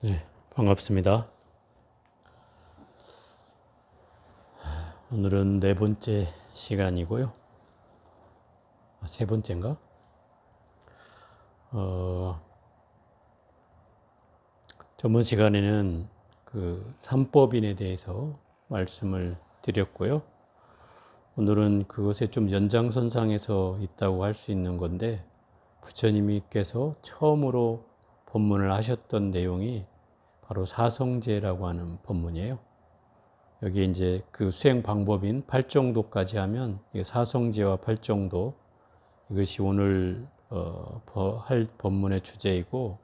네, 반갑습니다. 오늘은 네 번째 시간이고요. 세 번째인가? 저번 시간에는 그 삼법인에 대해서 말씀을 드렸고요. 오늘은 그것에 좀 연장선상에서 있다고 할 수 있는 건데, 부처님께서 처음으로 법문을 하셨던 내용이 바로 사성제라고 하는 법문이에요. 여기 이제 그 수행 방법인 팔정도까지 하면 사성제와 팔정도, 이것이 오늘 할 법문의 주제이고,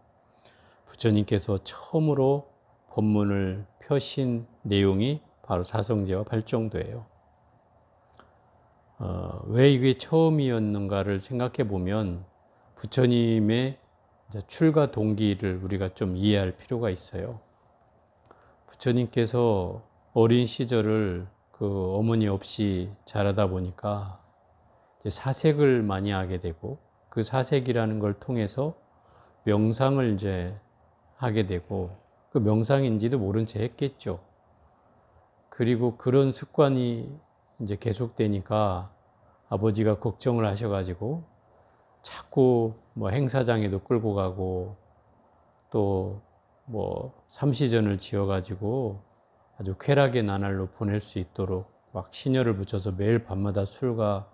부처님께서 처음으로 법문을 펴신 내용이 바로 사성제와 팔정도예요. 왜 이게 처음이었는가를 생각해 보면 부처님의 출가 동기를 우리가 좀 이해할 필요가 있어요. 부처님께서 어린 시절을 그 어머니 없이 자라다 보니까 사색을 많이 하게 되고, 그 사색이라는 걸 통해서 명상을 이제 하게 되고, 그 명상인지도 모른 채 했겠죠. 그리고 그런 습관이 이제 계속되니까 아버지가 걱정을 하셔가지고 자꾸 뭐 행사장에도 끌고 가고, 또 뭐 삼시전을 지어가지고 아주 쾌락의 나날로 보낼 수 있도록 막 신혈을 붙여서 매일 밤마다 술과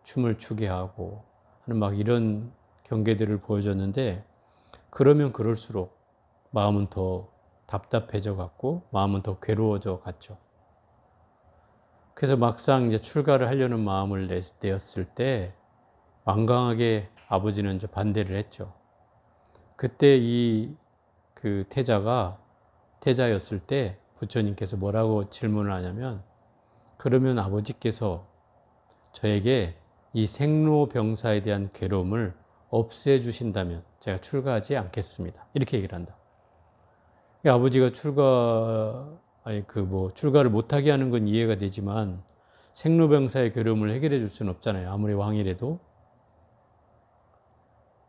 춤을 추게 하고 하는 막 이런 경계들을 보여줬는데, 그러면 그럴수록 마음은 더 답답해져 갔고 마음은 더 괴로워져 갔죠. 그래서 막상 이제 출가를 하려는 마음을 내었을 때 완강하게 아버지는 이제 반대를 했죠. 그때 이 그 태자였을 때 부처님께서 뭐라고 질문을 하냐면, 그러면 아버지께서 저에게 이 생로병사에 대한 괴로움을 없애주신다면 제가 출가하지 않겠습니다. 이렇게 얘기를 한다. 아버지가 출가를 못하게 하는 건 이해가 되지만 생로병사의 괴로움을 해결해 줄 수는 없잖아요. 아무리 왕이라도.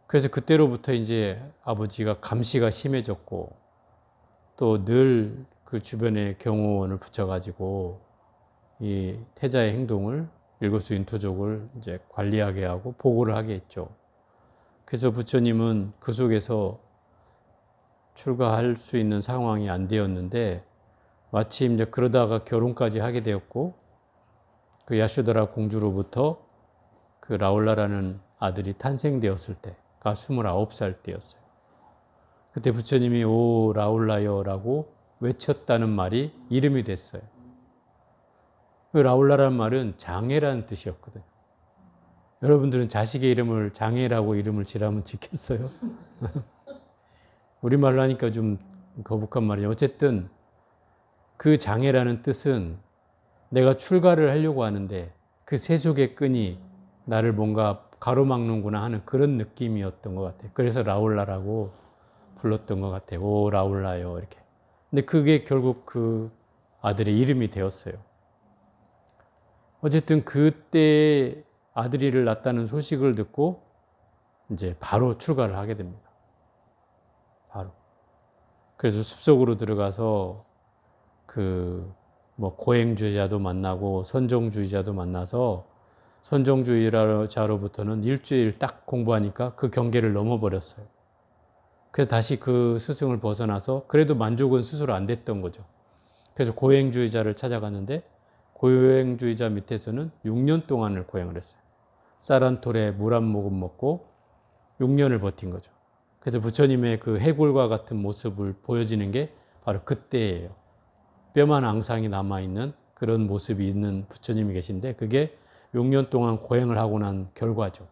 그래서 그때로부터 이제 아버지가 감시가 심해졌고, 또 늘 그 주변에 경호원을 붙여가지고 이 태자의 행동을 일거수인투족을 이제 관리하게 하고 보고를 하게 했죠. 그래서 부처님은 그 속에서 출가할 수 있는 상황이 안 되었는데, 마침 이제 그러다가 결혼까지 하게 되었고, 그 야쇼다라 공주로부터 그 라울라라는 아들이 탄생되었을 때가 29살 때였어요. 그때 부처님이 오 라울라여라고 외쳤다는 말이 이름이 됐어요. 그 라울라라는 말은 장애라는 뜻이었거든요. 여러분들은 자식의 이름을 장애라고 이름을 지라면 짓겠어요? 우리말로 하니까 좀 거북한 말이에요. 어쨌든 그 장애라는 뜻은 내가 출가를 하려고 하는데 그 세속의 끈이 나를 뭔가 가로막는구나 하는 그런 느낌이었던 것 같아요. 그래서 라울라라고 불렀던 것 같아요. 오 라울라요 이렇게. 근데 그게 결국 그 아들의 이름이 되었어요. 어쨌든 그때 아들이를 낳았다는 소식을 듣고 이제 바로 출가를 하게 됩니다. 바로. 그래서 숲속으로 들어가서 그 뭐 고행주의자도 만나고 선종주의자도 만나서, 선종주의자로부터는 일주일 딱 공부하니까 그 경계를 넘어버렸어요. 그래서 다시 그 스승을 벗어나서 그래도 만족은 스스로 안 됐던 거죠. 그래서 고행주의자를 찾아갔는데, 고행주의자 밑에서는 6년 동안을 고행을 했어요. 쌀 한 톨에 물 한 모금 먹고 6년을 버틴 거죠. 그래서 부처님의 그 해골과 같은 모습을 보여지는 게 바로 그때예요. 뼈만 앙상이 남아있는 그런 모습이 있는 부처님이 계신데, 그게 6년 동안 고행을 하고 난 결과죠.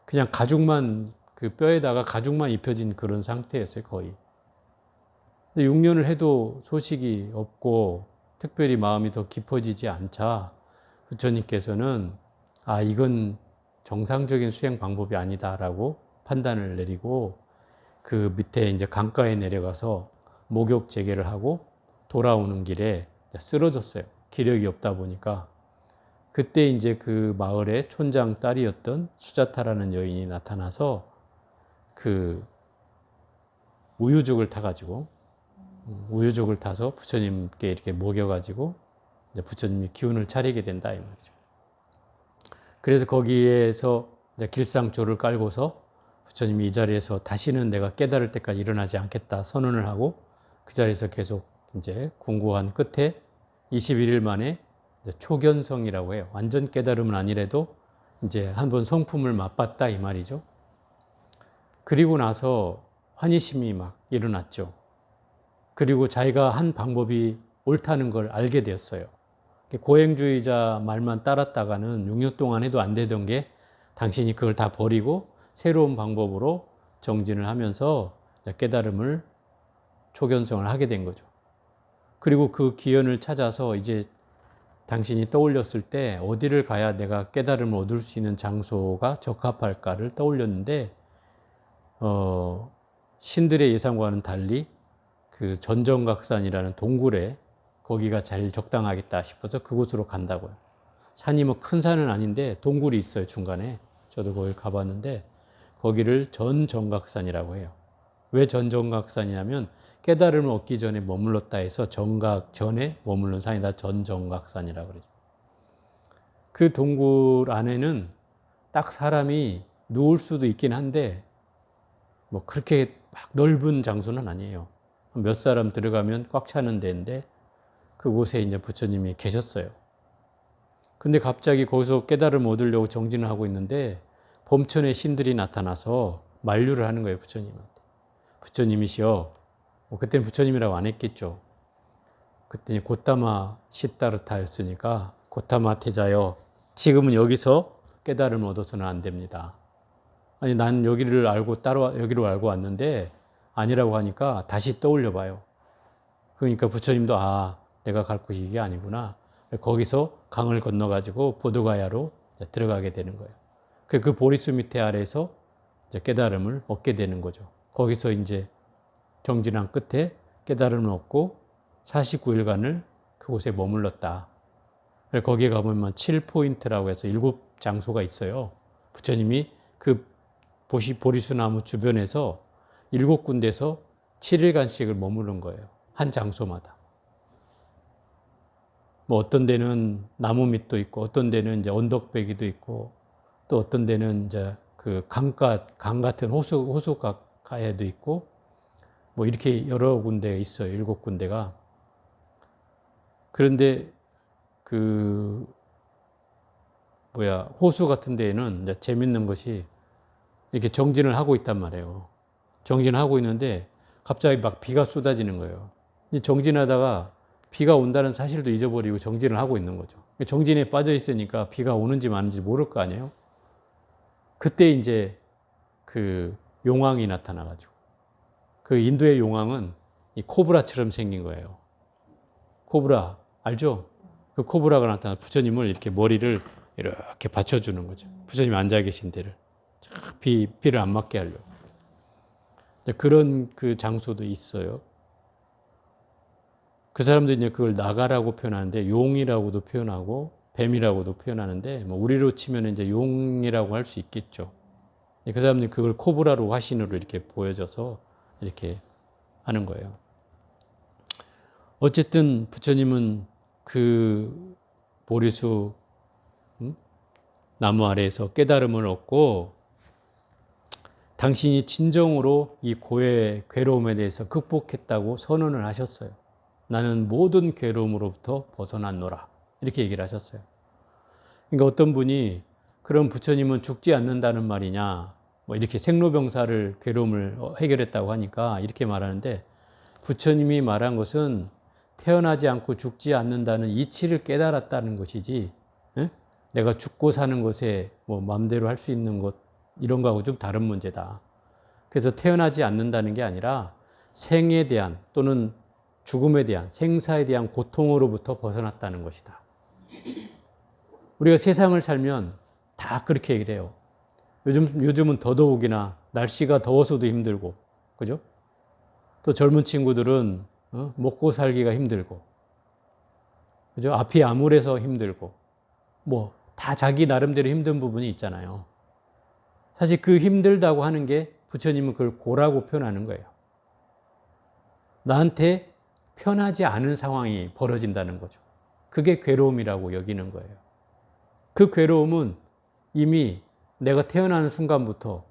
그냥 가죽만, 그 뼈에다가 가죽만 입혀진 그런 상태였어요, 거의. 6년을 해도 소식이 없고 특별히 마음이 더 깊어지지 않자 부처님께서는 이건 정상적인 수행 방법이 아니다라고 판단을 내리고, 그 밑에 이제 강가에 내려가서 목욕 재개를 하고 돌아오는 길에 쓰러졌어요. 기력이 없다 보니까. 그때 이제 그 마을의 촌장 딸이었던 수자타라는 여인이 나타나서 그 우유죽을 타가지고 우유죽을 타서 부처님께 이렇게 먹여가지고 이제 부처님이 기운을 차리게 된다 이 말이죠. 그래서 거기에서 이제 길상조를 깔고서 부처님이 이 자리에서 다시는 내가 깨달을 때까지 일어나지 않겠다 선언을 하고 그 자리에서 계속 이제 궁구한 끝에 21일 만에 초견성이라고 해요. 완전 깨달음은 아니래도 이제 한번 성품을 맛봤다 이 말이죠. 그리고 나서 환희심이 막 일어났죠. 그리고 자기가 한 방법이 옳다는 걸 알게 되었어요. 고행주의자 말만 따랐다가는 6년 동안 해도 안 되던 게 당신이 그걸 다 버리고 새로운 방법으로 정진을 하면서 깨달음을 초견성을 하게 된 거죠. 그리고 그 기연을 찾아서 이제 당신이 떠올렸을 때 어디를 가야 내가 깨달음을 얻을 수 있는 장소가 적합할까를 떠올렸는데 신들의 예상과는 달리 그 전정각산이라는 동굴에 거기가 제일 적당하겠다 싶어서 그곳으로 간다고요. 산이 뭐 큰 산은 아닌데 동굴이 있어요, 중간에. 저도 거길 가봤는데 거기를 전정각산이라고 해요. 왜 전정각산이냐면 깨달음을 얻기 전에 머물렀다 해서 정각 전에 머무른 산이다 전정각산이라고 그러죠. 그 동굴 안에는 딱 사람이 누울 수도 있긴 한데 뭐 그렇게 막 넓은 장소는 아니에요. 몇 사람 들어가면 꽉 차는 데인데 그곳에 이제 부처님이 계셨어요. 근데 갑자기 거기서 깨달음을 얻으려고 정진을 하고 있는데 범천의 신들이 나타나서 만류를 하는 거예요, 부처님한테. 부처님이시여. 뭐 그때는 부처님이라고 안 했겠죠. 그때는 고타마 시타르타였으니까 고타마 태자여. 지금은 여기서 깨달음을 얻어서는 안 됩니다. 아니 난 여기를 알고 여기로 알고 왔는데 아니라고 하니까 다시 떠올려 봐요. 그러니까 부처님도 내가 갈 곳이 이게 아니구나. 거기서 강을 건너가지고 보드가야로 들어가게 되는 거예요. 그 보리수 밑에 아래에서 이제 깨달음을 얻게 되는 거죠. 거기서 이제 정진한 끝에 깨달음을 얻고 49일간을 그곳에 머물렀다. 거기에 가보면 7포인트라고 해서 7장소가 있어요. 부처님이 그 보리수 나무 주변에서 7군데서 7일간씩을 머무른 거예요. 한 장소마다. 뭐 어떤 데는 나무 밑도 있고, 어떤 데는 이제 언덕배기도 있고, 또 어떤 데는 이제 그 강 같은 호수가에도 있고, 뭐 이렇게 여러 군데 있어요. 7군데가. 그런데 호수 같은 데에는 이제 재밌는 것이 이렇게 정진을 하고 있단 말이에요. 정진을 하고 있는데 갑자기 막 비가 쏟아지는 거예요. 정진하다가 비가 온다는 사실도 잊어버리고 정진을 하고 있는 거죠. 정진에 빠져 있으니까 비가 오는지 마는지 모를 거 아니에요. 그때 이제 그 용왕이 나타나가지고 그 인도의 용왕은 이 코브라처럼 생긴 거예요. 코브라 알죠? 그 코브라가 나타나 부처님을 이렇게 머리를 이렇게 받쳐주는 거죠. 부처님이 앉아 계신 데를 비를 안 맞게 하려고. 그런 그 장소도 있어요. 그 사람들이 이제 그걸 나가라고 표현하는데 용이라고도 표현하고 뱀이라고도 표현하는데 뭐 우리로 치면 이제 용이라고 할 수 있겠죠. 그 사람들이 그걸 코브라로 화신으로 이렇게 보여져서 이렇게 하는 거예요. 어쨌든 부처님은 그 보리수 나무 아래에서 깨달음을 얻고 당신이 진정으로 이 고의 괴로움에 대해서 극복했다고 선언을 하셨어요. 나는 모든 괴로움으로부터 벗어났노라. 이렇게 얘기를 하셨어요. 그러니까 어떤 분이 그럼 부처님은 죽지 않는다는 말이냐, 뭐 이렇게 생로병사를 괴로움을 해결했다고 하니까 이렇게 말하는데 부처님이 말한 것은 태어나지 않고 죽지 않는다는 이치를 깨달았다는 것이지, 내가 죽고 사는 것에 뭐 마음대로 할 수 있는 것 이런 거하고 좀 다른 문제다. 그래서 태어나지 않는다는 게 아니라 생에 대한 또는 죽음에 대한 생사에 대한 고통으로부터 벗어났다는 것이다. 우리가 세상을 살면 다 그렇게 얘기를 해요. 요즘은 더더욱이나 날씨가 더워서도 힘들고, 그죠? 또 젊은 친구들은 먹고 살기가 힘들고, 그죠? 앞이 암울해서 힘들고, 뭐 다 자기 나름대로 힘든 부분이 있잖아요. 사실 그 힘들다고 하는 게 부처님은 그걸 고라고 표현하는 거예요. 나한테 편하지 않은 상황이 벌어진다는 거죠. 그게 괴로움이라고 여기는 거예요. 그 괴로움은 이미 내가 태어나는 순간부터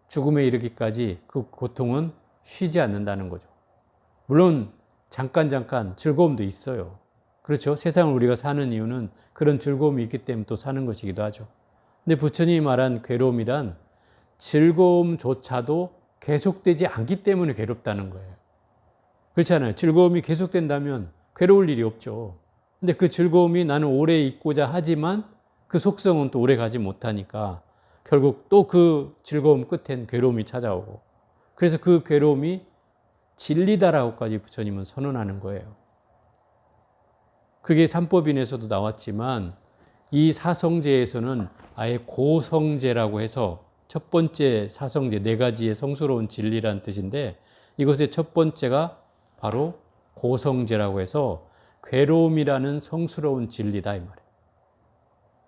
죽음에 이르기까지 그 고통은 쉬지 않는다는 거죠. 물론 잠깐 즐거움도 있어요. 그렇죠? 세상을 우리가 사는 이유는 그런 즐거움이 있기 때문에 또 사는 것이기도 하죠. 근데 부처님이 말한 괴로움이란 즐거움조차도 계속되지 않기 때문에 괴롭다는 거예요. 그렇잖아요. 즐거움이 계속된다면 괴로울 일이 없죠. 근데 그 즐거움이 나는 오래 있고자 하지만 그 속성은 또 오래 가지 못하니까 결국 또 그 즐거움 끝엔 괴로움이 찾아오고, 그래서 그 괴로움이 진리다라고까지 부처님은 선언하는 거예요. 그게 삼법인에서도 나왔지만 이 사성제에서는 아예 고성제라고 해서 첫 번째 사성제, 네 가지의 성스러운 진리란 뜻인데, 이것의 첫 번째가 바로 고성제라고 해서 괴로움이라는 성스러운 진리다 이 말이에요.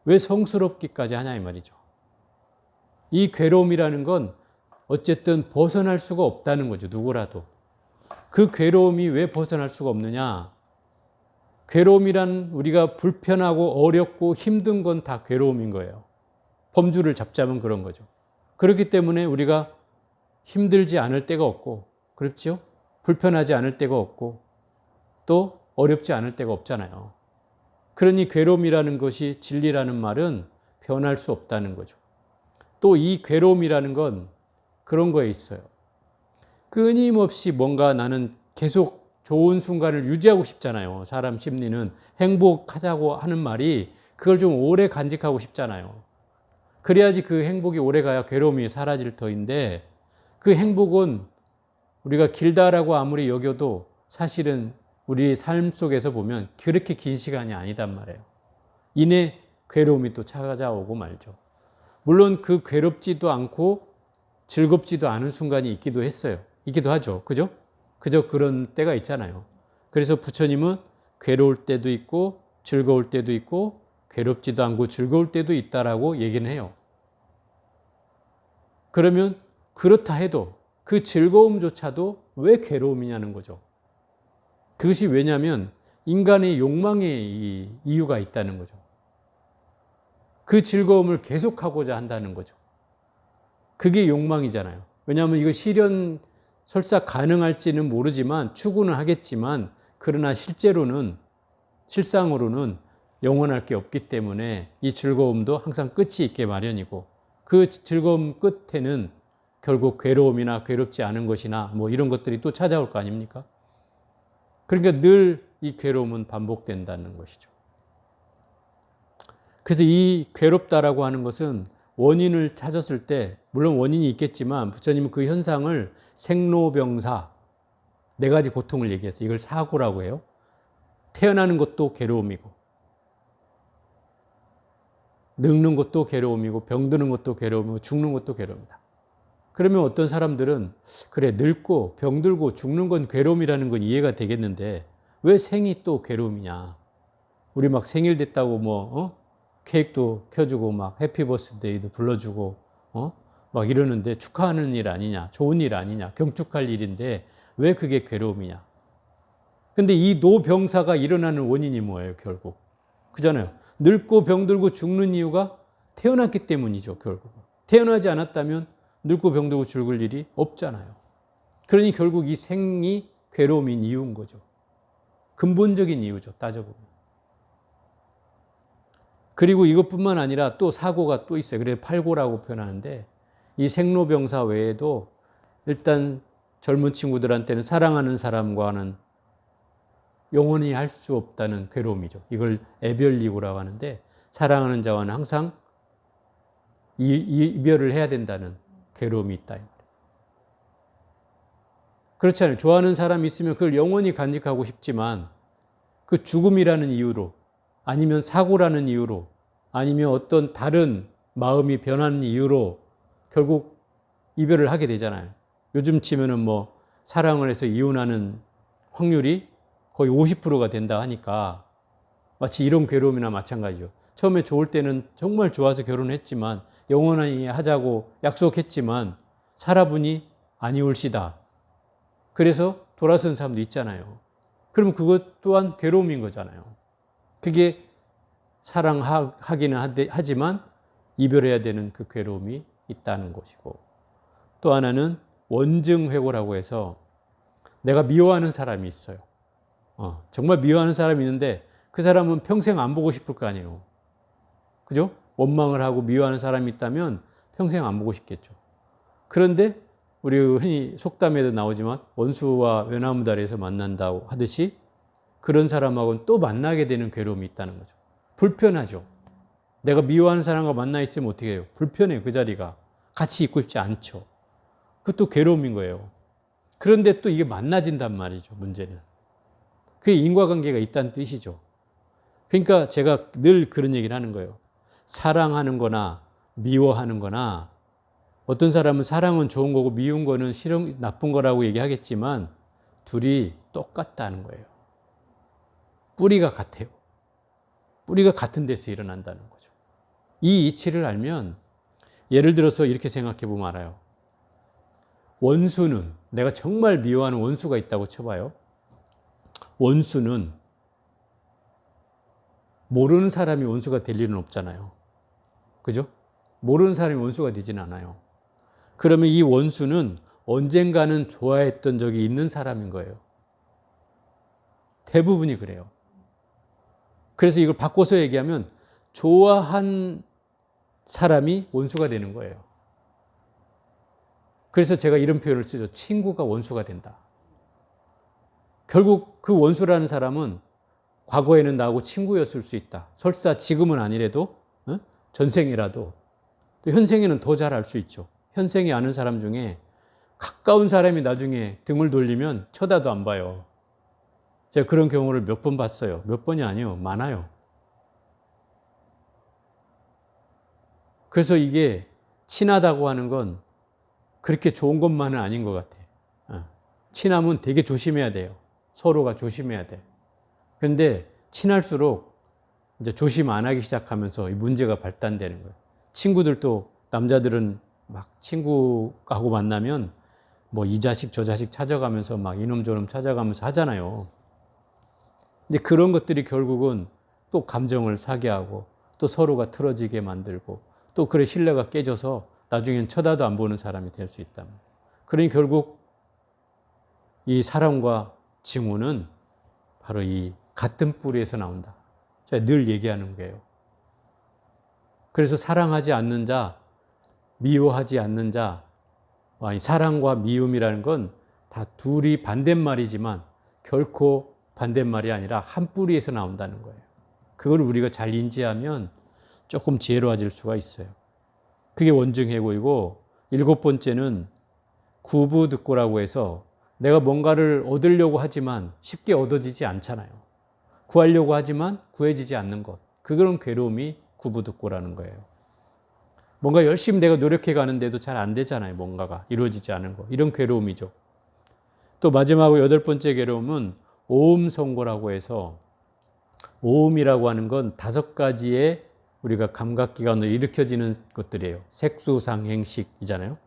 왜 성스럽기까지 하냐 이 말이죠. 이 괴로움이라는 건 어쨌든 벗어날 수가 없다는 거죠. 누구라도. 그 괴로움이 왜 벗어날 수가 없느냐? 괴로움이란 우리가 불편하고 어렵고 힘든 건 다 괴로움인 거예요. 범주를 잡자면 그런 거죠. 그렇기 때문에 우리가 힘들지 않을 때가 없고, 그렇죠? 불편하지 않을 때가 없고, 또 어렵지 않을 때가 없잖아요. 그러니 괴로움이라는 것이 진리라는 말은 변할 수 없다는 거죠. 또 이 괴로움이라는 건 그런 거에 있어요. 끊임없이 뭔가 나는 계속 좋은 순간을 유지하고 싶잖아요. 사람 심리는 행복하자고 하는 말이 그걸 좀 오래 간직하고 싶잖아요. 그래야지 그 행복이 오래 가야 괴로움이 사라질 터인데, 그 행복은 우리가 길다라고 아무리 여겨도 사실은 우리 삶 속에서 보면 그렇게 긴 시간이 아니단 말이에요. 이내 괴로움이 또 찾아오고 말죠. 물론 그 괴롭지도 않고 즐겁지도 않은 순간이 있기도 했어요. 있기도 하죠. 그죠? 그저 그런 때가 있잖아요. 그래서 부처님은 괴로울 때도 있고 즐거울 때도 있고 괴롭지도 않고 즐거울 때도 있다라고 얘기는 해요. 그러면 그렇다 해도 그 즐거움조차도 왜 괴로움이냐는 거죠. 그것이 왜냐하면 인간의 욕망의 이유가 있다는 거죠. 그 즐거움을 계속하고자 한다는 거죠. 그게 욕망이잖아요. 왜냐하면 이거 실현 설사 가능할지는 모르지만 추구는 하겠지만, 그러나 실상으로는 영원할 게 없기 때문에 이 즐거움도 항상 끝이 있게 마련이고, 그 즐거움 끝에는 결국 괴로움이나 괴롭지 않은 것이나 뭐 이런 것들이 또 찾아올 거 아닙니까? 그러니까 늘 이 괴로움은 반복된다는 것이죠. 그래서 이 괴롭다라고 하는 것은 원인을 찾았을 때, 물론 원인이 있겠지만 부처님은 그 현상을 생로병사, 네 가지 고통을 얘기했어요. 이걸 사고라고 해요. 태어나는 것도 괴로움이고, 늙는 것도 괴로움이고, 병드는 것도 괴로움이고, 죽는 것도 괴로움이다. 그러면 어떤 사람들은 그래, 늙고 병들고 죽는 건 괴로움이라는 건 이해가 되겠는데 왜 생이 또 괴로움이냐? 우리 막 생일 됐다고 케이크도 켜주고 막 해피 버스데이도 불러주고 막 이러는데 축하하는 일 아니냐, 좋은 일 아니냐, 경축할 일인데 왜 그게 괴로움이냐? 근데 이 노병사가 일어나는 원인이 뭐예요, 결국? 그잖아요. 늙고 병들고 죽는 이유가 태어났기 때문이죠, 결국. 태어나지 않았다면 늙고 병들고 죽을 일이 없잖아요. 그러니 결국 이 생이 괴로움인 이유인 거죠. 근본적인 이유죠, 따져보면. 그리고 이것뿐만 아니라 또 사고가 또 있어요. 그래서 팔고라고 표현하는데, 이 생로병사 외에도 일단 젊은 친구들한테는 사랑하는 사람과는 영원히 할 수 없다는 괴로움이죠. 이걸 애별이고라고 하는데, 사랑하는 자와는 항상 이별을 해야 된다는 괴로움이 있다. 그렇잖아요. 좋아하는 사람이 있으면 그걸 영원히 간직하고 싶지만 그 죽음이라는 이유로, 아니면 사고라는 이유로, 아니면 어떤 다른 마음이 변하는 이유로 결국 이별을 하게 되잖아요. 요즘 치면은 뭐 사랑을 해서 이혼하는 확률이 거의 50%가 된다 하니까 마치 이런 괴로움이나 마찬가지죠. 처음에 좋을 때는 정말 좋아서 결혼했지만, 영원히 하자고 약속했지만 살아보니 아니올시다. 그래서 돌아서는 사람도 있잖아요. 그럼 그것 또한 괴로움인 거잖아요. 그게 사랑하기는 하지만 이별해야 되는 그 괴로움이 있다는 것이고, 또 하나는 원증회고라고 해서 내가 미워하는 사람이 있어요. 정말 미워하는 사람이 있는데 그 사람은 평생 안 보고 싶을 거 아니에요. 그죠? 원망을 하고 미워하는 사람이 있다면 평생 안 보고 싶겠죠. 그런데 우리 흔히 속담에도 나오지만 원수와 외나무다리에서 만난다고 하듯이 그런 사람하고는 또 만나게 되는 괴로움이 있다는 거죠. 불편하죠. 내가 미워하는 사람과 만나 있으면 어떻게 해요? 불편해요. 그 자리가. 같이 있고 싶지 않죠. 그것도 괴로움인 거예요. 그런데 또 이게 만나진단 말이죠. 문제는. 그게 인과관계가 있다는 뜻이죠. 그러니까 제가 늘 그런 얘기를 하는 거예요. 사랑하는 거나 미워하는 거나, 어떤 사람은 사랑은 좋은 거고 미운 거는 싫은 나쁜 거라고 얘기하겠지만 둘이 똑같다는 거예요. 뿌리가 같아요. 뿌리가 같은 데서 일어난다는 거죠. 이 이치를 알면, 예를 들어서 이렇게 생각해 보면 알아요. 원수는, 내가 정말 미워하는 원수가 있다고 쳐봐요. 원수는 모르는 사람이 원수가 될 일은 없잖아요. 그죠? 모르는 사람이 원수가 되진 않아요. 그러면 이 원수는 언젠가는 좋아했던 적이 있는 사람인 거예요. 대부분이 그래요. 그래서 이걸 바꿔서 얘기하면 좋아한 사람이 원수가 되는 거예요. 그래서 제가 이런 표현을 쓰죠. 친구가 원수가 된다. 결국 그 원수라는 사람은 과거에는 나하고 친구였을 수 있다. 설사 지금은 아니래도, 전생이라도, 또 현생에는 더 잘 알 수 있죠. 현생에 아는 사람 중에 가까운 사람이 나중에 등을 돌리면 쳐다도 안 봐요. 제가 그런 경우를 몇 번 봤어요. 몇 번이 아니요. 많아요. 그래서 이게 친하다고 하는 건 그렇게 좋은 것만은 아닌 것 같아. 친하면 되게 조심해야 돼요. 서로가 조심해야 돼. 그런데 친할수록 이제 조심 안 하기 시작하면서 이 문제가 발단되는 거예요. 친구들도, 남자들은 막 친구하고 만나면 뭐 이 자식 저 자식 찾아가면서 막 이놈 저놈 찾아가면서 하잖아요. 근데 그런 것들이 결국은 또 감정을 사게 하고 또 서로가 틀어지게 만들고 또 그래 신뢰가 깨져서 나중엔 쳐다도 안 보는 사람이 될 수 있다. 그러니 결국 이 사랑과 징후는 바로 이 같은 뿌리에서 나온다. 제가 늘 얘기하는 거예요. 그래서 사랑하지 않는 자, 미워하지 않는 자, 사랑과 미움이라는 건 다 둘이 반대말이지만 결코 반대말이 아니라 한 뿌리에서 나온다는 거예요. 그걸 우리가 잘 인지하면 조금 지혜로워질 수가 있어요. 그게 원증해고이고, 7번째는 구부득고라고 해서 내가 뭔가를 얻으려고 하지만 쉽게 얻어지지 않잖아요. 구하려고 하지만 구해지지 않는 것. 그런 괴로움이 구부득고라는 거예요. 뭔가 열심히 내가 노력해 가는데도 잘 안 되잖아요. 뭔가가 이루어지지 않은 것. 이런 괴로움이죠. 또 마지막으로 8번째 괴로움은 오음성고라고 해서, 오음이라고 하는 건 5가지의 우리가 감각기관으로 일으켜지는 것들이에요. 색수상행식이잖아요.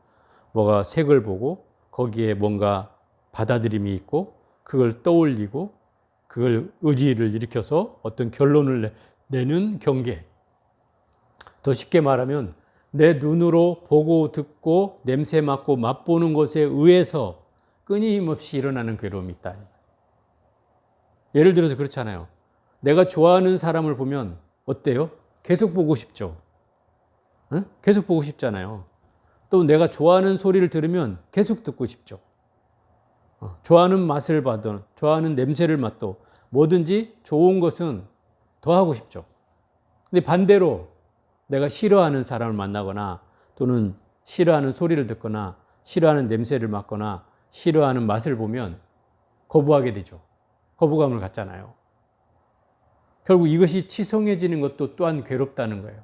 뭐가 색을 보고 거기에 뭔가 받아들임이 있고 그걸 떠올리고 그걸 의지를 일으켜서 어떤 결론을 내는 경계. 더 쉽게 말하면 내 눈으로 보고 듣고 냄새 맡고 맛보는 것에 의해서 끊임없이 일어나는 괴로움이 있다. 예를 들어서 그렇잖아요. 내가 좋아하는 사람을 보면 어때요? 계속 보고 싶죠. 응? 계속 보고 싶잖아요. 또 내가 좋아하는 소리를 들으면 계속 듣고 싶죠. 좋아하는 맛을 봐도, 좋아하는 냄새를 맡도 뭐든지 좋은 것은 더 하고 싶죠. 근데 반대로 내가 싫어하는 사람을 만나거나 또는 싫어하는 소리를 듣거나 싫어하는 냄새를 맡거나 싫어하는 맛을 보면 거부하게 되죠. 거부감을 갖잖아요. 결국 이것이 치성해지는 것도 또한 괴롭다는 거예요.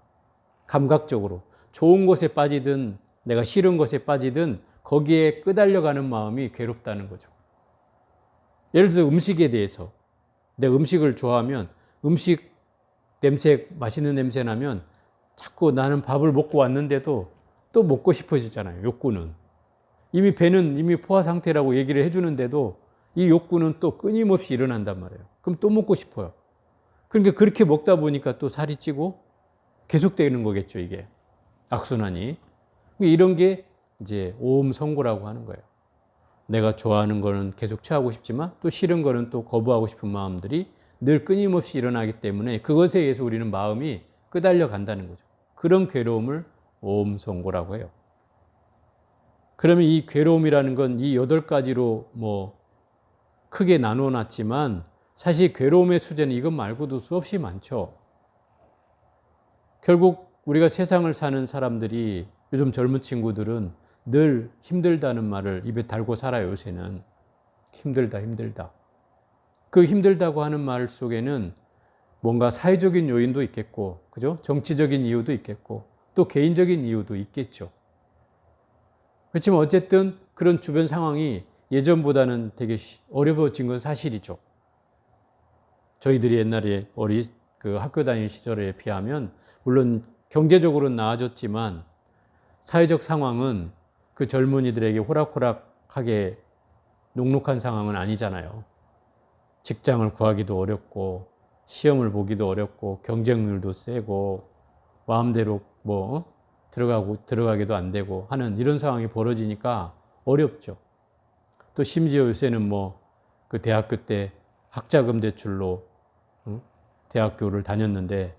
감각적으로. 좋은 것에 빠지든 내가 싫은 것에 빠지든 거기에 끄달려가는 마음이 괴롭다는 거죠. 예를 들어서 음식에 대해서 내가 음식을 좋아하면 음식 냄새, 맛있는 냄새 나면 자꾸 나는 밥을 먹고 왔는데도 또 먹고 싶어지잖아요. 욕구는. 이미 배는 이미 포화 상태라고 얘기를 해주는데도 이 욕구는 또 끊임없이 일어난단 말이에요. 그럼 또 먹고 싶어요. 그러니까 그렇게 먹다 보니까 또 살이 찌고 계속되는 거겠죠, 이게. 악순환이. 이런 게 이제 오음성고라고 하는 거예요. 내가 좋아하는 거는 계속 취하고 싶지만 또 싫은 거는 또 거부하고 싶은 마음들이 늘 끊임없이 일어나기 때문에 그것에 의해서 우리는 마음이 끄달려 간다는 거죠. 그런 괴로움을 오음성고라고 해요. 그러면 이 괴로움이라는 건 이 8가지로 뭐 크게 나누어 놨지만 사실 괴로움의 수제는 이것 말고도 수없이 많죠. 결국 우리가 세상을 사는 사람들이 요즘 젊은 친구들은 늘 힘들다는 말을 입에 달고 살아요, 요새는. 힘들다, 힘들다. 그 힘들다고 하는 말 속에는 뭔가 사회적인 요인도 있겠고, 그죠? 정치적인 이유도 있겠고, 또 개인적인 이유도 있겠죠. 그렇지만 어쨌든 그런 주변 상황이 예전보다는 되게 어려워진 건 사실이죠. 저희들이 옛날에 그 학교 다닐 시절에 비하면 물론 경제적으로는 나아졌지만 사회적 상황은 그 젊은이들에게 호락호락하게 녹록한 상황은 아니잖아요. 직장을 구하기도 어렵고 시험을 보기도 어렵고 경쟁률도 세고 마음대로 뭐 들어가기도 안 되고 하는 이런 상황이 벌어지니까 어렵죠. 또 심지어 요새는 뭐 그 대학교 때 학자금 대출로 대학교를 다녔는데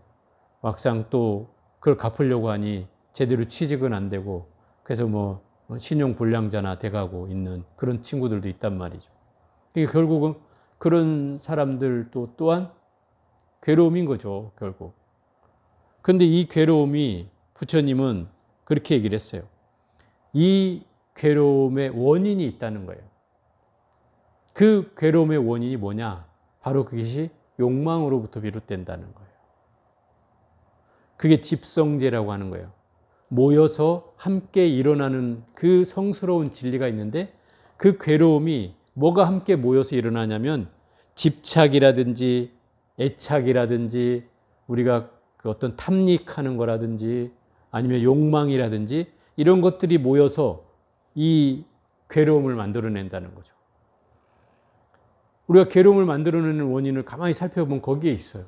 막상 또 그걸 갚으려고 하니 제대로 취직은 안 되고 그래서 뭐 신용 불량자나 돼가고 있는 그런 친구들도 있단 말이죠. 이게 결국은 그런 사람들도 또한 괴로움인 거죠, 결국. 그런데 이 괴로움이 부처님은 그렇게 얘기를 했어요. 이 괴로움의 원인이 있다는 거예요. 그 괴로움의 원인이 뭐냐? 바로 그것이 욕망으로부터 비롯된다는 거예요. 그게 집성제라고 하는 거예요. 모여서 함께 일어나는 그 성스러운 진리가 있는데 그 괴로움이 뭐가 함께 모여서 일어나냐면 집착이라든지 애착이라든지 우리가 그 어떤 탐닉하는 거라든지 아니면 욕망이라든지 이런 것들이 모여서 이 괴로움을 만들어낸다는 거죠. 우리가 괴로움을 만들어내는 원인을 가만히 살펴보면 거기에 있어요.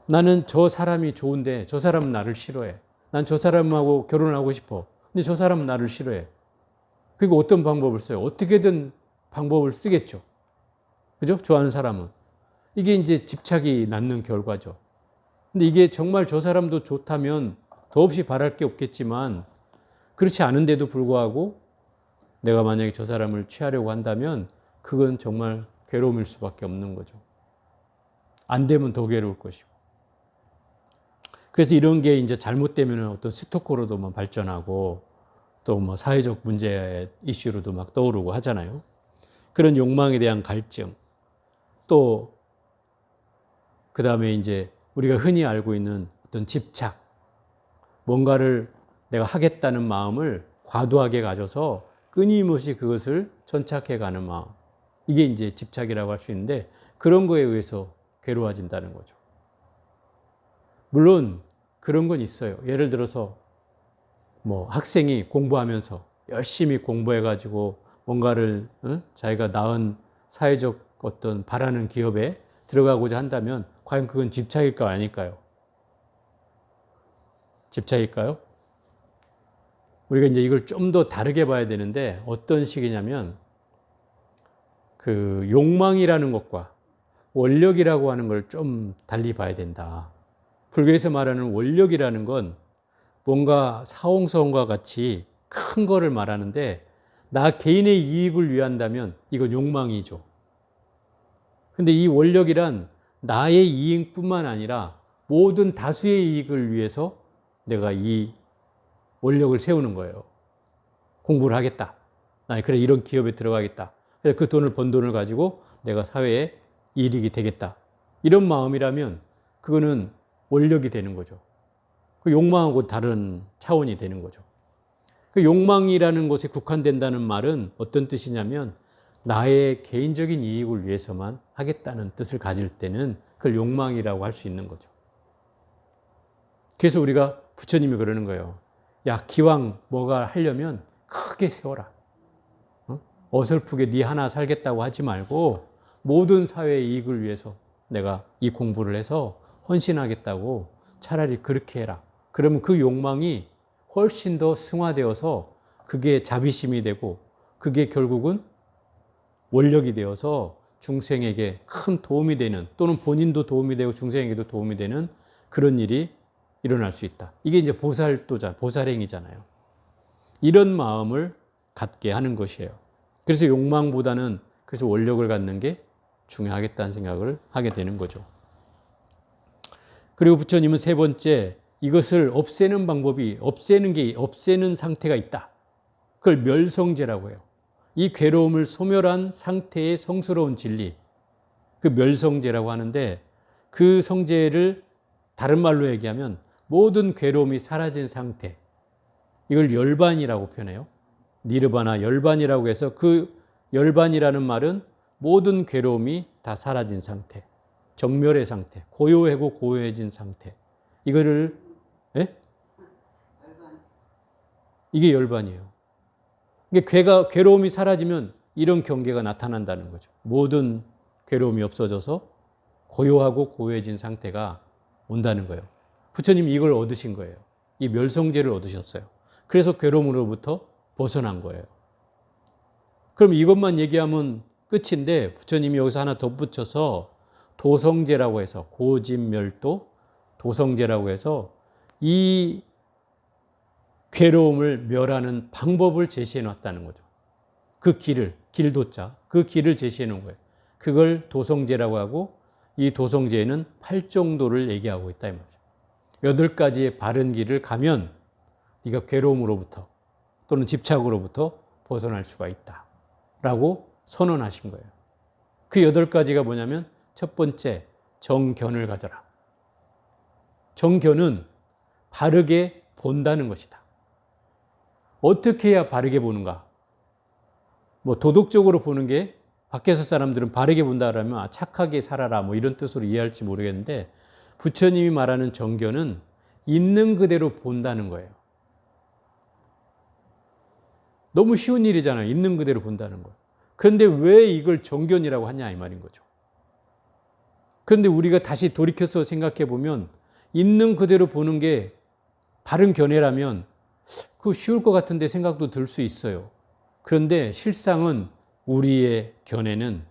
나는 저 사람이 좋은데 저 사람은 나를 싫어해. 난 저 사람하고 결혼을 하고 싶어. 근데 저 사람은 나를 싫어해. 그리고 어떤 방법을 써요? 어떻게든 방법을 쓰겠죠. 그죠? 좋아하는 사람은. 이게 이제 집착이 낳는 결과죠. 근데 이게 정말 저 사람도 좋다면 더없이 바랄 게 없겠지만 그렇지 않은데도 불구하고 내가 만약에 저 사람을 취하려고 한다면 그건 정말 괴로움일 수밖에 없는 거죠. 안 되면 더 괴로울 것이고. 그래서 이런 게 이제 잘못되면 어떤 스토커로도 발전하고 또 뭐 사회적 문제 이슈로도 막 떠오르고 하잖아요. 그런 욕망에 대한 갈증. 또 그다음에 이제 우리가 흔히 알고 있는 어떤 집착. 뭔가를 내가 하겠다는 마음을 과도하게 가져서 끊임없이 그것을 전착해 가는 마음. 이게 이제 집착이라고 할 수 있는데 그런 거에 의해서 괴로워진다는 거죠. 물론 그런 건 있어요. 예를 들어서 뭐 학생이 공부하면서 열심히 공부해가지고 뭔가를 자기가 낳은 사회적 어떤 바라는 기업에 들어가고자 한다면 과연 그건 집착일까요? 아닐까요? 집착일까요? 우리가 이제 이걸 좀 더 다르게 봐야 되는데 어떤 식이냐면 그 욕망이라는 것과 원력이라고 하는 걸 좀 달리 봐야 된다. 불교에서 말하는 원력이라는 건 뭔가 사홍성과 같이 큰 거를 말하는데 나 개인의 이익을 위한다면 이건 욕망이죠. 근데 이 원력이란 나의 이익뿐만 아니라 모든 다수의 이익을 위해서 내가 이 원력을 세우는 거예요. 공부를 하겠다. 나 그래 이런 기업에 들어가겠다. 그래서 그 번 돈을 가지고 내가 사회에 이익이 되겠다. 이런 마음이라면 그거는 원력이 되는 거죠. 그 욕망하고 다른 차원이 되는 거죠. 그 욕망이라는 것에 국한된다는 말은 어떤 뜻이냐면 나의 개인적인 이익을 위해서만 하겠다는 뜻을 가질 때는 그걸 욕망이라고 할 수 있는 거죠. 그래서 우리가 부처님이 그러는 거예요. 야, 기왕 뭐가 하려면 크게 세워라. 어설프게 네 하나 살겠다고 하지 말고 모든 사회의 이익을 위해서 내가 이 공부를 해서 헌신하겠다고 차라리 그렇게 해라. 그러면 그 욕망이 훨씬 더 승화되어서 그게 자비심이 되고 그게 결국은 원력이 되어서 중생에게 큰 도움이 되는, 또는 본인도 도움이 되고 중생에게도 도움이 되는 그런 일이 일어날 수 있다. 이게 이제 보살도자, 보살행이잖아요. 이런 마음을 갖게 하는 것이에요. 그래서 욕망보다는 그래서 원력을 갖는 게 중요하겠다는 생각을 하게 되는 거죠. 그리고 부처님은 세 번째, 이것을 없애는 방법이, 없애는 상태가 있다. 그걸 멸성제라고 해요. 이 괴로움을 소멸한 상태의 성스러운 진리, 그 멸성제라고 하는데, 그 성제를 다른 말로 얘기하면 모든 괴로움이 사라진 상태, 이걸 열반이라고 표현해요. 니르바나 열반이라고 해서, 그 열반이라는 말은 모든 괴로움이 다 사라진 상태, 정멸의 상태, 고요하고 고요해진 상태, 이거를 이게 열반이에요. 이게 괴로움이 사라지면 이런 경계가 나타난다는 거죠. 모든 괴로움이 없어져서 고요하고 고요해진 상태가 온다는 거예요. 부처님이 이걸 얻으신 거예요. 이 멸성제를 얻으셨어요. 그래서 괴로움으로부터 벗어난 거예요. 그럼 이것만 얘기하면 끝인데, 부처님이 여기서 하나 덧붙여서 도성제라고 해서, 고진멸도 도성제라고 해서 이 괴로움을 멸하는 방법을 제시해 놨다는 거죠. 그 길을, 길도자, 그 길을 제시해 놓은 거예요. 그걸 도성제라고 하고, 이 도성제에는 8정도를 얘기하고 있다 이 말이죠. 8가지의 바른 길을 가면 네가 괴로움으로부터 또는 집착으로부터 벗어날 수가 있다 라고 선언하신 거예요. 그 8가지가 뭐냐면, 첫 번째, 정견을 가져라. 정견은 바르게 본다는 것이다. 어떻게 해야 바르게 보는가? 뭐 도덕적으로 보는 게, 밖에서 사람들은 바르게 본다 그러면 착하게 살아라 뭐 이런 뜻으로 이해할지 모르겠는데, 부처님이 말하는 정견은 있는 그대로 본다는 거예요. 너무 쉬운 일이잖아요. 있는 그대로 본다는 거. 그런데 왜 이걸 정견이라고 하냐 이 말인 거죠. 그런데 우리가 다시 돌이켜서 생각해 보면, 있는 그대로 보는 게 바른 견해라면 그거 쉬울 것 같은데 생각도 들 수 있어요. 그런데 실상은 우리의 견해는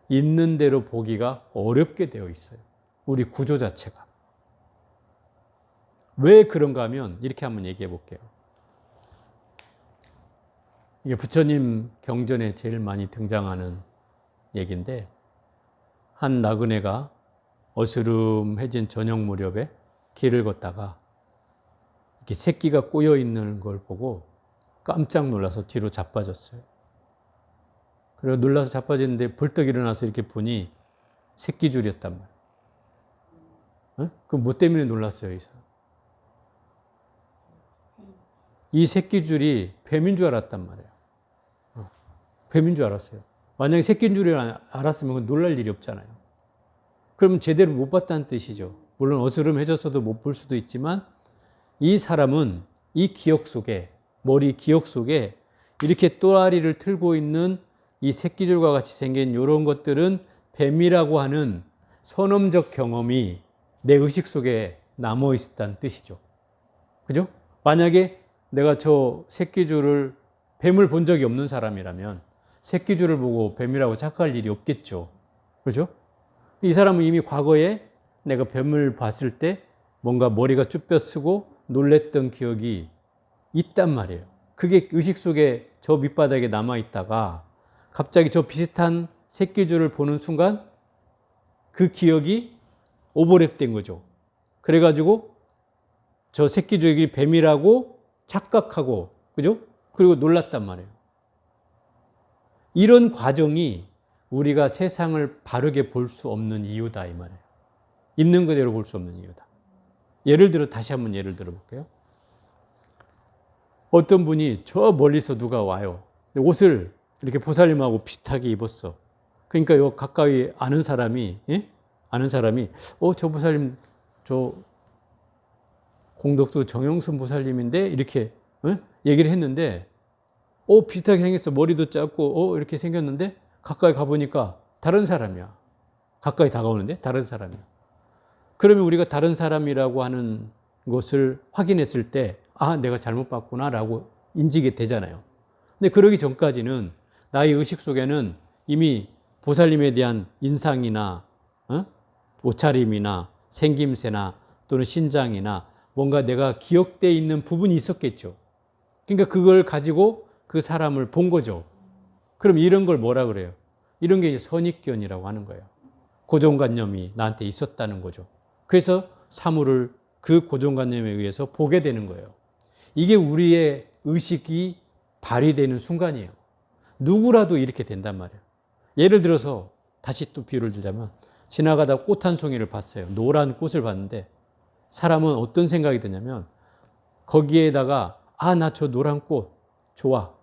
있는 대로 보기가 어렵게 되어 있어요. 우리 구조 자체가. 왜 그런가 하면 이렇게 한번 얘기해 볼게요. 이게 부처님 경전에 제일 많이 등장하는 얘기인데, 한 나그네가 어스름해진 저녁 무렵에 길을 걷다가 이렇게 새끼가 꼬여 있는 걸 보고 깜짝 놀라서 뒤로 자빠졌어요. 그리고 놀라서 자빠졌는데 벌떡 일어나서 이렇게 보니 새끼줄이었단 말이에요. 그 뭐 때문에 놀랐어요, 이 사람? 이 새끼줄이 뱀인 줄 알았단 말이에요. 뱀인 줄 알았어요. 만약에 새끼인 줄 알았으면 놀랄 일이 없잖아요. 그러면 제대로 못 봤다는 뜻이죠. 물론 어스름해져서도 못 볼 수도 있지만, 이 사람은 이 기억 속에, 머리 기억 속에 이렇게 또아리를 틀고 있는 이 새끼줄과 같이 생긴 이런 것들은 뱀이라고 하는 선험적 경험이 내 의식 속에 남아 있었다는 뜻이죠. 그죠? 만약에 내가 저 새끼줄을, 뱀을 본 적이 없는 사람이라면 새끼줄을 보고 뱀이라고 착각할 일이 없겠죠. 그죠? 이 사람은 이미 과거에 내가 뱀을 봤을 때 뭔가 머리가 쭈뼛쓰고 놀랬던 기억이 있단 말이에요. 그게 의식 속에 저 밑바닥에 남아있다가 갑자기 저 비슷한 새끼줄을 보는 순간 그 기억이 오버랩된 거죠. 그래가지고 저 새끼줄이 뱀이라고 착각하고, 그죠? 그리고 놀랐단 말이에요. 이런 과정이 우리가 세상을 바르게 볼 수 없는 이유다 이 말이에요. 있는 그대로 볼 수 없는 이유다. 예를 들어, 다시 한번 예를 들어 볼게요. 어떤 분이 저 멀리서 누가 와요. 옷을 이렇게 보살님하고 비슷하게 입었어. 그러니까 요 가까이 아는 사람이, 저 보살님, 저 공덕수 정영순 보살님인데 이렇게 얘기를 했는데, 비슷하게 생겼어. 머리도 작고, 이렇게 생겼는데, 가까이 가보니까 다른 사람이야. 가까이 다가오는데, 다른 사람이야. 그러면 우리가 다른 사람이라고 하는 것을 확인했을 때, 내가 잘못 봤구나, 라고 인지게 되잖아요. 근데 그러기 전까지는 나의 의식 속에는 이미 보살님에 대한 인상이나, 옷차림이나 생김새나 또는 신장이나 뭔가 내가 기억되어 있는 부분이 있었겠죠. 그러니까 그걸 가지고 그 사람을 본 거죠. 그럼 이런 걸 뭐라 그래요? 이런 게 이제 선입견이라고 하는 거예요. 고정관념이 나한테 있었다는 거죠. 그래서 사물을 그 고정관념에 의해서 보게 되는 거예요. 이게 우리의 의식이 발휘되는 순간이에요. 누구라도 이렇게 된단 말이에요. 예를 들어서 다시 또 비유를 들자면 지나가다 꽃 한 송이를 봤어요. 노란 꽃을 봤는데 사람은 어떤 생각이 드냐면 거기에다가 나 저 노란 꽃 좋아.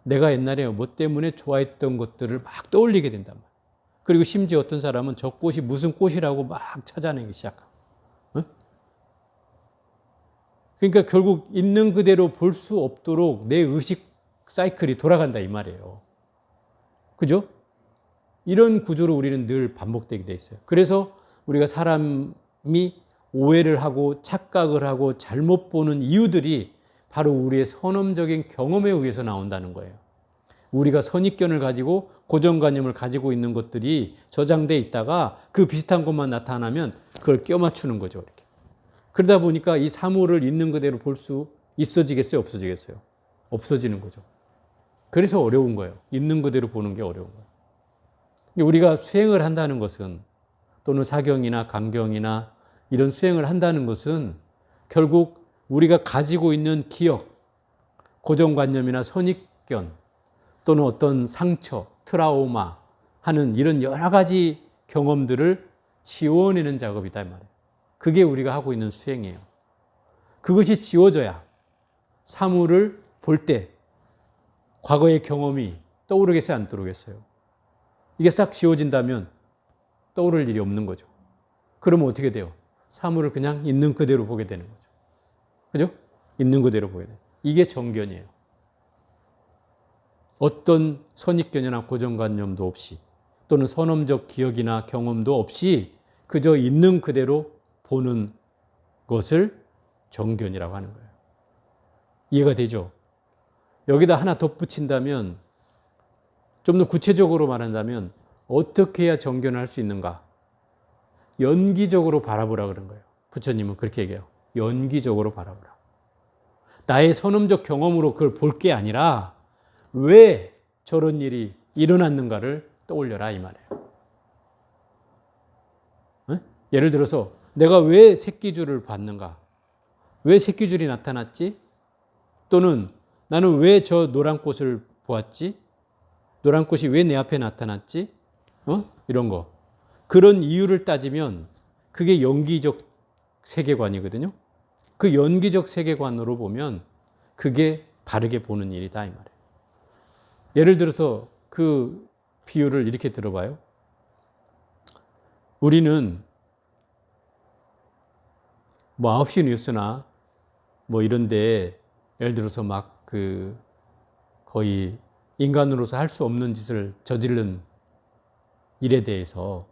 내가 옛날에 뭐 때문에 좋아했던 것들을 막 떠올리게 된단 말이에요. 그리고 심지어 어떤 사람은 저 꽃이 무슨 꽃이라고 막 찾아내기 시작하고. 그러니까 결국 있는 그대로 볼 수 없도록 내 의식 사이클이 돌아간다 이 말이에요. 그죠? 이런 구조로 우리는 늘 반복되게 돼 있어요. 그래서 우리가 사람이 오해를 하고 착각을 하고 잘못 보는 이유들이 바로 우리의 선험적인 경험에 의해서 나온다는 거예요. 우리가 선입견을 가지고 고정관념을 가지고 있는 것들이 저장돼 있다가 그 비슷한 것만 나타나면 그걸 껴맞추는 거죠. 이렇게. 그러다 보니까 이 사물을 있는 그대로 볼 수 있어지겠어요? 없어지겠어요? 없어지는 거죠. 그래서 어려운 거예요. 있는 그대로 보는 게 어려운 거예요. 우리가 수행을 한다는 것은 또는 사경이나 강경이나 이런 수행을 한다는 것은 결국 우리가 가지고 있는 기억, 고정관념이나 선입견 또는 어떤 상처, 트라우마 하는 이런 여러 가지 경험들을 지워내는 작업이다 이 말이에요. 그게 우리가 하고 있는 수행이에요. 그것이 지워져야 사물을 볼 때 과거의 경험이 떠오르겠어요? 안 떠오르겠어요? 이게 싹 지워진다면 떠오를 일이 없는 거죠. 그러면 어떻게 돼요? 사물을 그냥 있는 그대로 보게 되는 거죠. 그죠? 있는 그대로 보게 돼요. 이게 정견이에요. 어떤 선입견이나 고정관념도 없이 또는 선험적 기억이나 경험도 없이 그저 있는 그대로 보는 것을 정견이라고 하는 거예요. 이해가 되죠? 여기다 하나 덧붙인다면 좀 더 구체적으로 말한다면 어떻게 해야 정견을 할 수 있는가? 연기적으로 바라보라 그런 거예요. 부처님은 그렇게 얘기해요. 연기적으로 바라보라. 나의 선험적 경험으로 그걸 볼 게 아니라 왜 저런 일이 일어났는가를 떠올려라 이 말이에요. 예를 들어서 내가 왜 새끼줄을 봤는가? 왜 새끼줄이 나타났지? 또는 나는 왜 저 노란 꽃을 보았지? 노란 꽃이 왜 내 앞에 나타났지? 이런 거. 그런 이유를 따지면 그게 연기적 세계관이거든요. 그 연기적 세계관으로 보면 그게 바르게 보는 일이다 이 말이에요. 예를 들어서 그 비유를 이렇게 들어봐요. 우리는 뭐 9시 뉴스나 뭐 이런데 예를 들어서 막 거의 인간으로서 할 수 없는 짓을 저지른 일에 대해서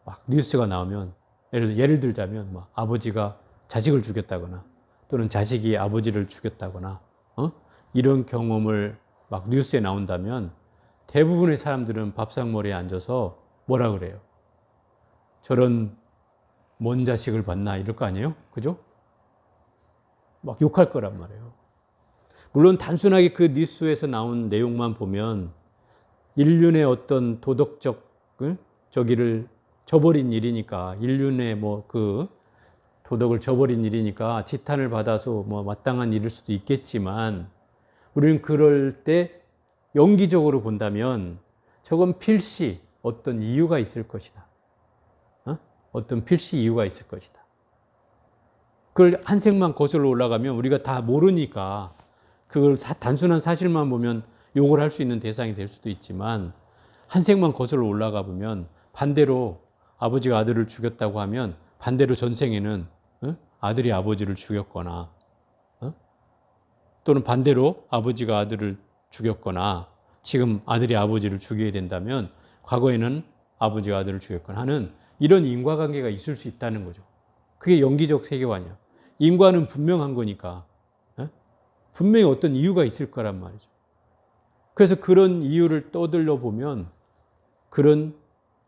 막 뉴스가 나오면 예를 들자면 막 아버지가 자식을 죽였다거나 또는 자식이 아버지를 죽였다거나 이런 경험을 막 뉴스에 나온다면 대부분의 사람들은 밥상머리에 앉아서 뭐라 그래요? 저런 뭔 자식을 봤나 이럴 거 아니에요? 그죠? 막 욕할 거란 말이에요. 물론 단순하게 그 뉴스에서 나온 내용만 보면 인륜의 어떤 도덕적 저기를 저버린 일이니까 인륜의 뭐 그 도덕을 저버린 일이니까 지탄을 받아서 뭐 마땅한 일일 수도 있겠지만 우리는 그럴 때 연기적으로 본다면 저건 필시 어떤 이유가 있을 것이다. 어떤 필시 이유가 있을 것이다. 그걸 한 색만 거슬러 올라가면 우리가 다 모르니까 그걸 단순한 사실만 보면 욕을 할 수 있는 대상이 될 수도 있지만 한 색만 거슬러 올라가 보면 반대로 아버지가 아들을 죽였다고 하면 반대로 전생에는 아들이 아버지를 죽였거나 또는 반대로 아버지가 아들을 죽였거나 지금 아들이 아버지를 죽여야 된다면 과거에는 아버지가 아들을 죽였거나 하는 이런 인과관계가 있을 수 있다는 거죠. 그게 연기적 세계관이야. 인과는 분명한 거니까 분명히 어떤 이유가 있을 거란 말이죠. 그래서 그런 이유를 떠들려 보면 그런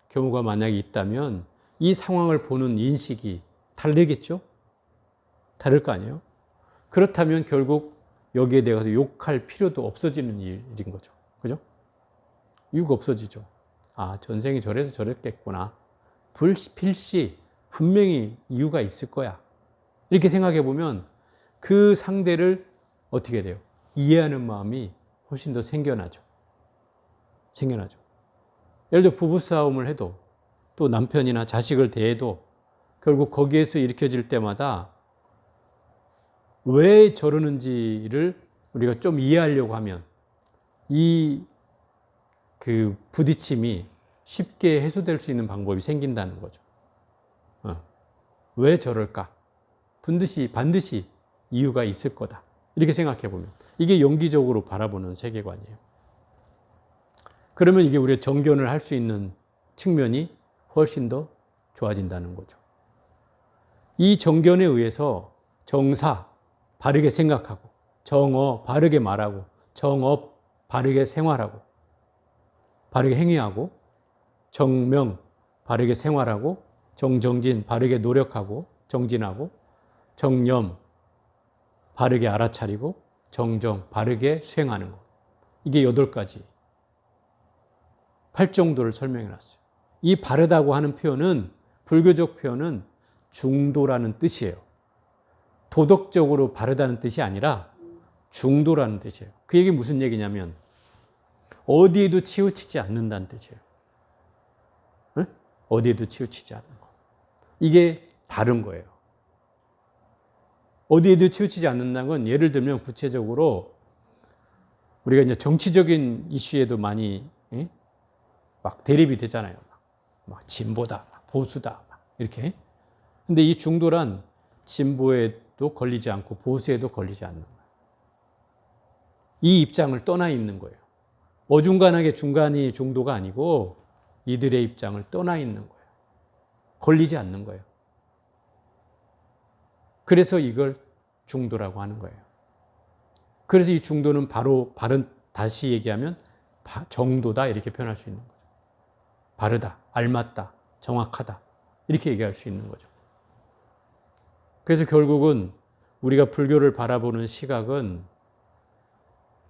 경우가 만약에 있다면 이 상황을 보는 인식이 다르겠죠? 다를 거 아니에요? 그렇다면 결국 여기에 대해서 욕할 필요도 없어지는 일인 거죠. 그죠? 이유가 없어지죠. 아, 전생이 저래서 저랬겠구나. 필시 분명히 이유가 있을 거야. 이렇게 생각해 보면 그 상대를 어떻게 돼요? 이해하는 마음이 훨씬 더 생겨나죠. 생겨나죠. 예를 들어 부부싸움을 해도 또 남편이나 자식을 대해도 결국 거기에서 일으켜질 때마다 왜 저러는지를 우리가 좀 이해하려고 하면 이 그 부딪힘이 쉽게 해소될 수 있는 방법이 생긴다는 거죠. 왜 저럴까? 반드시 이유가 있을 거다. 이렇게 생각해 보면 이게 연기적으로 바라보는 세계관이에요. 그러면 이게 우리가 정견을 할 수 있는 측면이 훨씬 더 좋아진다는 거죠. 이 정견에 의해서 정사, 바르게 생각하고, 정어, 바르게 말하고, 정업, 바르게 생활하고, 바르게 행위하고, 정명, 바르게 생활하고, 정정진, 바르게 노력하고, 정진하고, 정념, 바르게 알아차리고, 정정, 바르게 수행하는 것. 이게 8가지. 8정도를 설명해 놨어요. 이 바르다고 하는 표현은, 불교적 표현은 중도라는 뜻이에요. 도덕적으로 바르다는 뜻이 아니라 중도라는 뜻이에요. 그 얘기 무슨 얘기냐면 어디에도 치우치지 않는다는 뜻이에요. 응? 어디에도 치우치지 않는 거. 이게 바른 거예요. 어디에도 치우치지 않는다는 건 예를 들면 구체적으로 우리가 이제 정치적인 이슈에도 많이 막 대립이 되잖아요. 막 진보다, 막 보수다, 막 이렇게. 근데 이 중도란 진보에도 걸리지 않고 보수에도 걸리지 않는 거예요. 이 입장을 떠나 있는 거예요. 어중간하게 중간이 중도가 아니고 이들의 입장을 떠나 있는 거예요. 걸리지 않는 거예요. 그래서 이걸 중도라고 하는 거예요. 그래서 이 중도는 바로 다시 얘기하면 정도다 이렇게 표현할 수 있는 거죠. 바르다, 알맞다, 정확하다 이렇게 얘기할 수 있는 거죠. 그래서 결국은 우리가 불교를 바라보는 시각은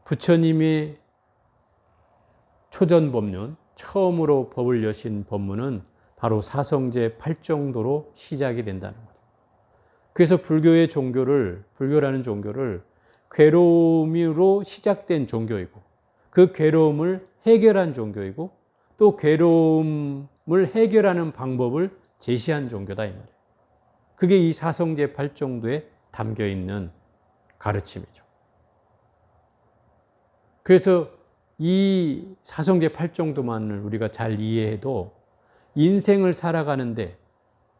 부처님의 초전법륜, 처음으로 법을 여신 법문은 바로 사성제 8정도로 시작이 된다는 거죠. 그래서 불교라는 종교를 괴로움으로 시작된 종교이고 그 괴로움을 해결한 종교이고 또 괴로움을 해결하는 방법을 제시한 종교다 이 말이에요. 그게 이 사성제 8정도에 담겨 있는 가르침이죠. 그래서 이 사성제 8정도만을 우리가 잘 이해해도 인생을 살아가는데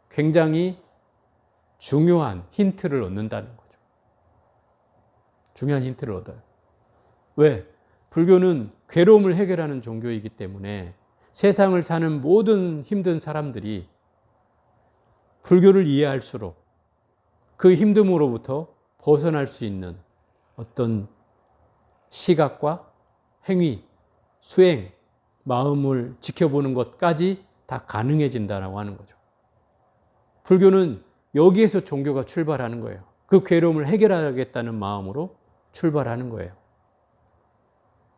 굉장히 중요한 힌트를 얻는다는 거죠. 중요한 힌트를 얻어요. 왜? 불교는 괴로움을 해결하는 종교이기 때문에 세상을 사는 모든 힘든 사람들이 불교를 이해할수록 그 힘듦으로부터 벗어날 수 있는 어떤 시각과 행위, 수행, 마음을 지켜보는 것까지 다 가능해진다고 하는 거죠. 불교는 여기에서 종교가 출발하는 거예요. 그 괴로움을 해결하겠다는 마음으로 출발하는 거예요.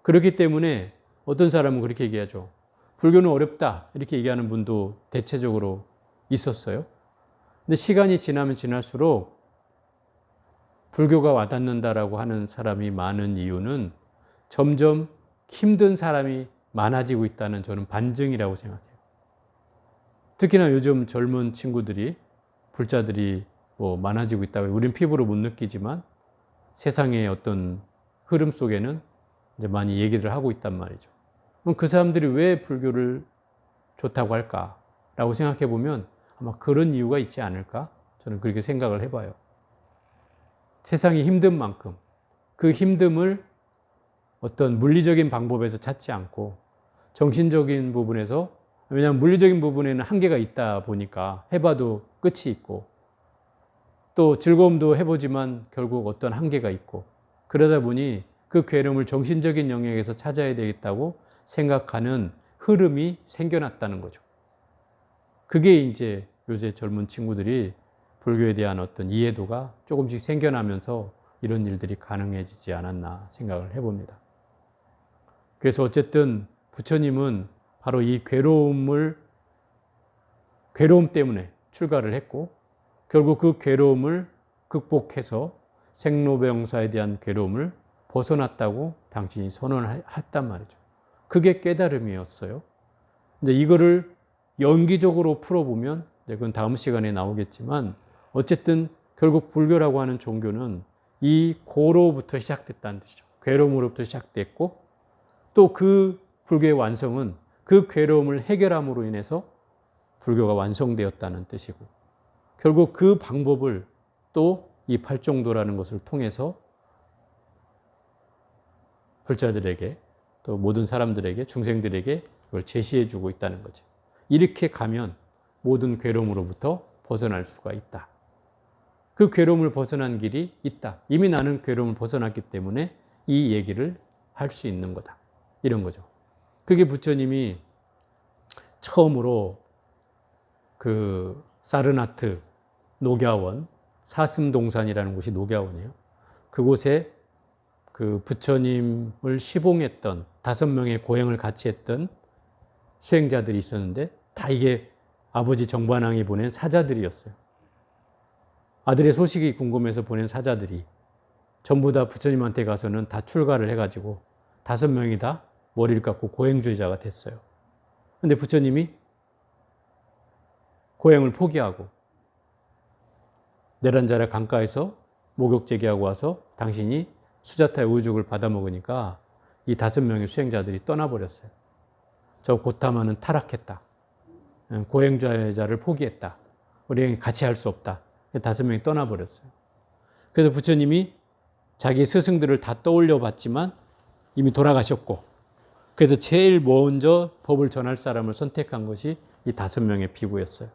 그렇기 때문에 어떤 사람은 그렇게 얘기하죠. 불교는 어렵다 이렇게 얘기하는 분도 대체적으로 있었어요. 근데 시간이 지나면 지날수록 불교가 와닿는다라고 하는 사람이 많은 이유는 점점 힘든 사람이 많아지고 있다는 저는 반증이라고 생각해요. 특히나 요즘 젊은 친구들이 불자들이 많아지고 있다고 우리는 피부로 못 느끼지만 세상의 어떤 흐름 속에는 이제 많이 얘기를 하고 있단 말이죠. 그럼 그 사람들이 왜 불교를 좋다고 할까라고 생각해 보면 아마 그런 이유가 있지 않을까? 저는 그렇게 생각을 해봐요. 세상이 힘든 만큼 그 힘듦을 어떤 물리적인 방법에서 찾지 않고 정신적인 부분에서, 왜냐하면 물리적인 부분에는 한계가 있다 보니까 해봐도 끝이 있고 또 즐거움도 해보지만 결국 어떤 한계가 있고, 그러다 보니 그 괴로움을 정신적인 영역에서 찾아야 되겠다고 생각하는 흐름이 생겨났다는 거죠. 그게 이제 요새 젊은 친구들이 불교에 대한 어떤 이해도가 조금씩 생겨나면서 이런 일들이 가능해지지 않았나 생각을 해봅니다. 그래서 어쨌든 부처님은 바로 이 괴로움 때문에 출가를 했고, 결국 그 괴로움을 극복해서 생로병사에 대한 괴로움을 벗어났다고 당신이 선언을 했단 말이죠. 그게 깨달음이었어요. 이제 이거를 연기적으로 풀어보면, 그건 다음 시간에 나오겠지만, 어쨌든 결국 불교라고 하는 종교는 이 고로부터 시작됐다는 뜻이죠. 괴로움으로부터 시작됐고, 또 그 불교의 완성은 그 괴로움을 해결함으로 인해서 불교가 완성되었다는 뜻이고, 결국 그 방법을 또 이 팔정도라는 것을 통해서 불자들에게, 또 모든 사람들에게, 중생들에게 그걸 제시해 주고 있다는 거죠. 이렇게 가면 모든 괴로움으로부터 벗어날 수가 있다. 그 괴로움을 벗어난 길이 있다. 이미 나는 괴로움을 벗어났기 때문에 이 얘기를 할 수 있는 거다. 이런 거죠. 그게 부처님이 처음으로 그 사르나트 녹야원, 사슴동산이라는 곳이 녹야원이에요. 그곳에 그 부처님을 시봉했던 5명의 고행을 같이 했던 수행자들이 있었는데, 다 이게 아버지 정관왕이 보낸 사자들이었어요. 아들의 소식이 궁금해서 보낸 사자들이 전부 다 부처님한테 가서는 다 출가를 해가지고 5명이 다 머리를 깎고 고행주의자가 됐어요. 근데 부처님이 고행을 포기하고 내란자라 강가에서 목욕제기하고 와서 당신이 수자타의 우죽을 받아먹으니까 이 5명의 수행자들이 떠나버렸어요. 저 고타마는 타락했다. 고행주의자를 포기했다. 우리는 같이 할 수 없다. 5명이 떠나버렸어요. 그래서 부처님이 자기 스승들을 다 떠올려 봤지만 이미 돌아가셨고, 그래서 제일 먼저 법을 전할 사람을 선택한 것이 이 5명의 비구였어요.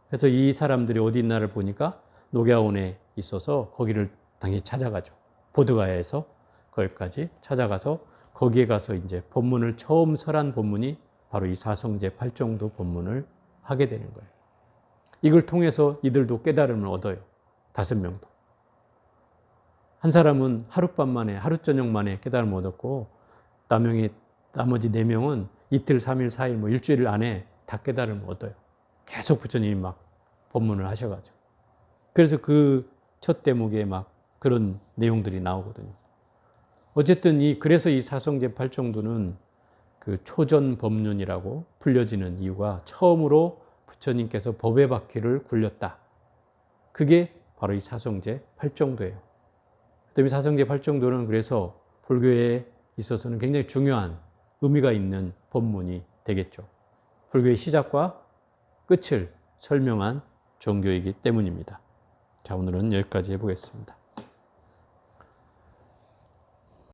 그래서 이 사람들이 어디 있나를 보니까 녹야원에 있어서 거기를 당연히 찾아가죠. 보드가야에서 거기까지 찾아가서 거기에 가서 이제 법문을 처음 설한 법문이 바로 이 사성제 팔정도 법문을 하게 되는 거예요. 이걸 통해서 이들도 깨달음을 얻어요. 5명도. 한 사람은 하룻밤 만에, 하루 저녁 만에 깨달음을 얻었고, 나머지 4명은 이틀, 3일, 4일, 뭐 일주일 안에 다 깨달음을 얻어요. 계속 부처님이 막 법문을 하셔가지고. 그래서 그 첫 대목에 막 그런 내용들이 나오거든요. 어쨌든 그래서 이 사성제 팔정도는 그 초전 법륜이라고 불려지는 이유가, 처음으로 부처님께서 법의 바퀴를 굴렸다. 그게 바로 이 사성제 팔정도예요. 그다음에 사성제 팔정도는 그래서 불교에 있어서는 굉장히 중요한 의미가 있는 법문이 되겠죠. 불교의 시작과 끝을 설명한 종교이기 때문입니다. 자, 오늘은 여기까지 해보겠습니다.